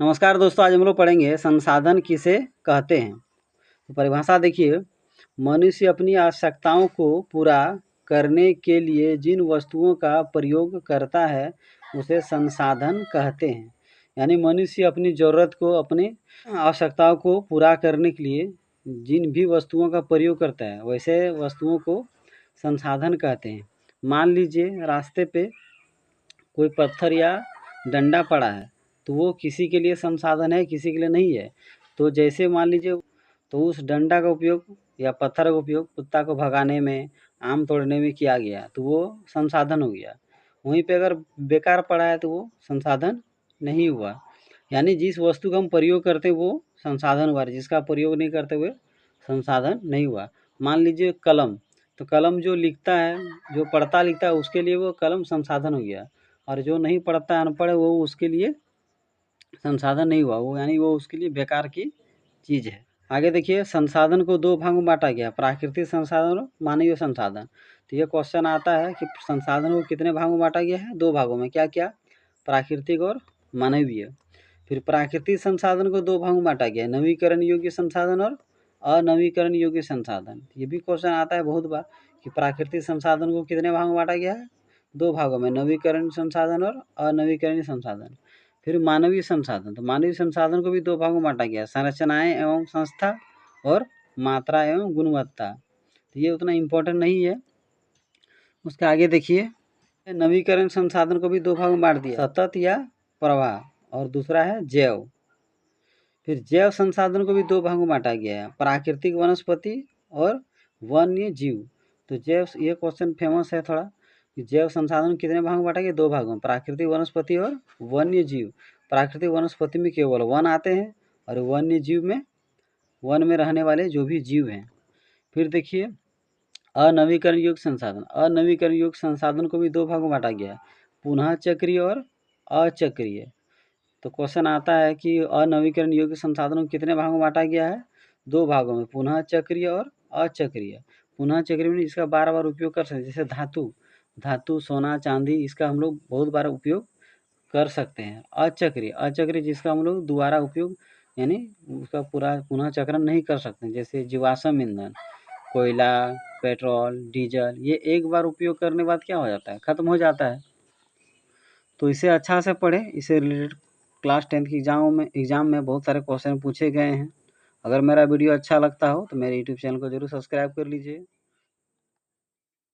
नमस्कार दोस्तों, आज हम लोग पढ़ेंगे संसाधन किसे कहते हैं। तो परिभाषा देखिए, मनुष्य अपनी आवश्यकताओं को पूरा करने के लिए जिन वस्तुओं का प्रयोग करता है उसे संसाधन कहते हैं। यानी मनुष्य अपनी ज़रूरत को, अपनी आवश्यकताओं को पूरा करने के लिए जिन भी वस्तुओं का प्रयोग करता है वैसे वस्तुओं को संसाधन कहते हैं। मान लीजिए रास्ते पे कोई पत्थर या डंडा पड़ा है तो वो किसी के लिए संसाधन है, किसी के लिए नहीं है। तो जैसे मान लीजिए, तो उस डंडा का उपयोग या पत्थर का उपयोग कुत्ता को भगाने में, आम तोड़ने में किया गया तो वो संसाधन हो गया। वहीं पे अगर बेकार पड़ा है तो वो संसाधन नहीं हुआ। यानी जिस वस्तु का हम प्रयोग करते हैं वो संसाधन हुआ, जिसका प्रयोग नहीं करते हुए संसाधन नहीं हुआ। मान लीजिए कलम, तो कलम जो लिखता है, जो पढ़ता लिखता है उसके लिए वो कलम संसाधन हो गया, और जो नहीं पढ़ता है, अनपढ़ है, वो उसके लिए संसाधन नहीं हुआ, वो यानी वो उसके लिए बेकार की चीज़ है। आगे देखिए, संसाधन को दो भाग में बांटा गया, प्राकृतिक संसाधन और मानवीय संसाधन। तो ये क्वेश्चन आता है कि संसाधन को कितने भागों में बांटा गया है? दो भागों में। क्या क्या? प्राकृतिक और मानवीय। फिर प्राकृतिक संसाधन को दो भागों में बांटा गया है, नवीकरण योग्य संसाधन और अनवीकरण योग्य संसाधन। ये भी क्वेश्चन आता है बहुत बार कि प्राकृतिक संसाधन को कितने भागों में बांटा गया है? दो भागों में, नवीकरण संसाधन और अनवीकरणीय संसाधन। फिर मानवीय संसाधन, तो मानवीय संसाधन को भी दो भागों में बांटा गया है, संरचनाएं एवं संस्था और मात्रा एवं गुणवत्ता। तो ये उतना इम्पोर्टेंट नहीं है। उसके आगे देखिए, नवीकरण संसाधन को भी दो भागों में बांट दिया, सतत या प्रवाह, और दूसरा है जैव। फिर जैव संसाधन को भी दो भागों में बांटा गया है, प्राकृतिक वनस्पति और वन्य जीव। तो जैव, ये क्वेश्चन फेमस है थोड़ा कि जैव संसाधन कितने भागों में बांटा गया? दो भागों में, प्राकृतिक वनस्पति और वन्य जीव। प्राकृतिक वनस्पति में केवल वन आते हैं, और वन्य जीव में वन में रहने वाले जो भी जीव हैं। फिर देखिए, अनवीकरण योग्य संसाधन, अनवीकरण योग्य संसाधन को भी दो भागों में बांटा गया है, पुनः चक्रीय और अचक्रीय। तो क्वेश्चन आता है कि अनवीकरण योग्य संसाधनों को कितने भागों में बांटा गया है? दो भागों में, पुनः चक्रीय और अचक्रीय। पुनः चक्रीय में इसका बार बार उपयोग कर सकते हैं, जैसे धातु, सोना, चांदी, इसका हम लोग बहुत बार उपयोग कर सकते हैं। अचक्रीय जिसका हम लोग दोबारा उपयोग, यानी उसका पूरा पुनः चक्रण नहीं कर सकते, जैसे जीवाश्म ईंधन, कोयला, पेट्रोल, डीजल, ये एक बार उपयोग करने के बाद क्या हो जाता है? खत्म हो जाता है। तो इसे अच्छा से पढ़ें। इससे रिलेटेड क्लास 10 की एग्ज़ाम में बहुत सारे क्वेश्चन पूछे गए हैं। अगर मेरा वीडियो अच्छा लगता हो तो मेरे यूट्यूब चैनल को ज़रूर सब्सक्राइब कर लीजिए।